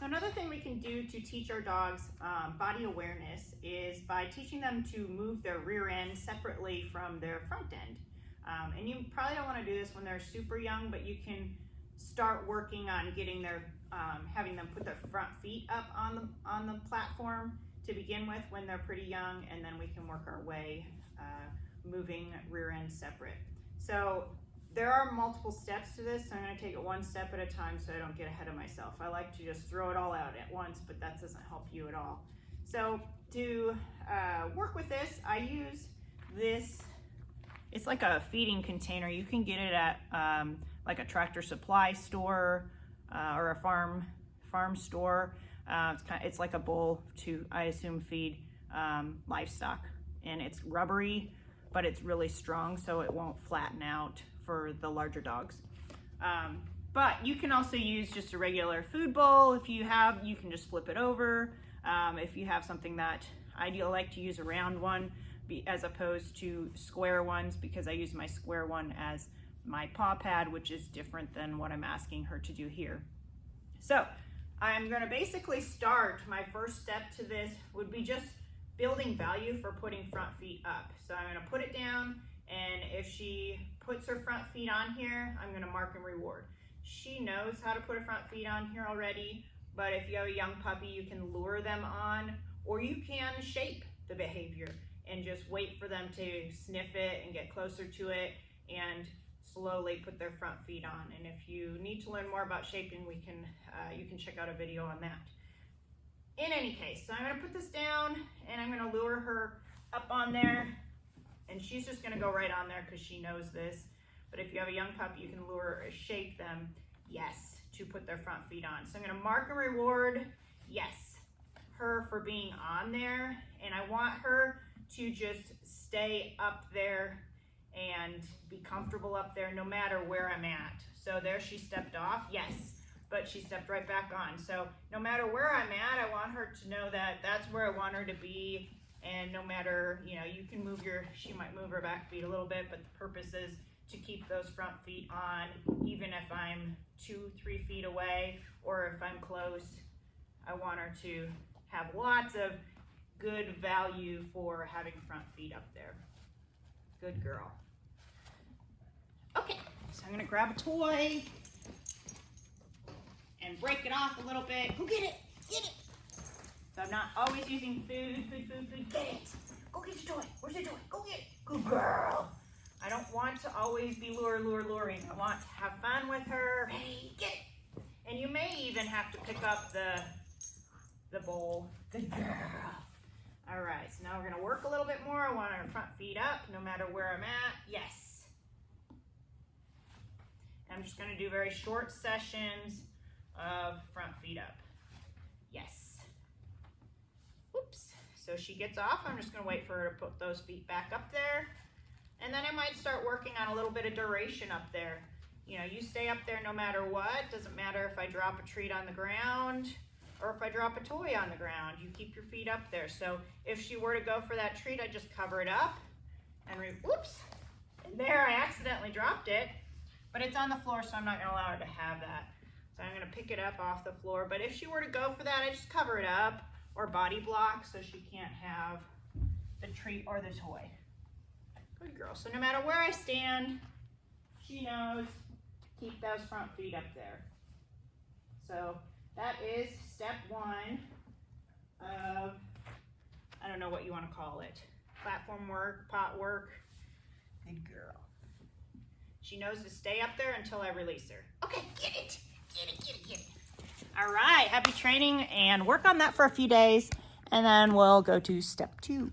another thing we can do to teach our dogs body awareness is by teaching them to move their rear end separately from their front end. And you probably don't want to do this when they're super young, but you can start working on getting their, having them put their front feet up on the platform to begin with when they're pretty young, and then we can work our way moving rear end separate. So there are multiple steps to this, so I'm going to take it one step at a time so I don't get ahead of myself. I like to just throw it all out at once, but that doesn't help you at all. So to work with this, I use this. It's like a feeding container. You can get it at like a Tractor Supply store or a farm store. It's like a bowl to, I assume, feed livestock, and it's rubbery, but it's really strong, so it won't flatten out for the larger dogs. But you can also use just a regular food bowl. If you have, you can just flip it over. If you have something that I like to use a round one as opposed to square ones, because I use my square one as my paw pad, which is different than what I'm asking her to do here. So I'm going to basically start, my first step to this would be just building value for putting front feet up. So I'm going to put it down, and if she puts her front feet on here, I'm going to mark and reward. She knows how to put her front feet on here already, but if you have a young puppy, you can lure them on, or you can shape the behavior and just wait for them to sniff it and get closer to it and slowly put their front feet on. And if you need to learn more about shaping, you can check out a video on that. In any case, so I'm going to put this down and I'm going to lure her up on there, and she's just going to go right on there because she knows this. But if you have a young puppy, you can lure or shape them, yes, to put their front feet on. So I'm going to mark and reward, yes, her for being on there, and I want her to just stay up there and be comfortable up there no matter where I'm at. So there she stepped off, yes, but she stepped right back on. So no matter where I'm at, I want her to know that that's where I want her to be. And no matter, you know, you can move she might move her back feet a little bit, but the purpose is to keep those front feet on, even if I'm 2-3 feet away, or if I'm close. I want her to have lots of good value for having front feet up there. Good girl. Okay, so I'm gonna grab a toy and break it off a little bit. Go get it, get it. So I'm not always using food. Get it. Go get your toy. Where's your toy? Go get it. Good girl. I don't want to always be luring. I want to have fun with her. Hey, get it. And you may even have to pick up the bowl. Good girl. All right, so now we're gonna work a little bit more. I want our front feet up no matter where I'm at. Yes. I'm just gonna do very short sessions of front feet up. Yes. Oops. So she gets off. I'm just gonna wait for her to put those feet back up there. And then I might start working on a little bit of duration up there. You know, you stay up there no matter what. Doesn't matter if I drop a treat on the ground or if I drop a toy on the ground. You keep your feet up there. So if she were to go for that treat, I just cover it up and whoops. And there, I accidentally dropped it, but it's on the floor, so I'm not gonna allow her to have that. So I'm gonna pick it up off the floor. But if she were to go for that, I just cover it up or body block so she can't have the treat or the toy. Good girl. So no matter where I stand, she knows, keep those front feet up there. So that is step one of, I don't know what you want to call it, platform work, pot work. Good girl. She knows to stay up there until I release her. Okay, get it. Get it, get it, get it. All right, happy training, and work on that for a few days, and then we'll go to step two.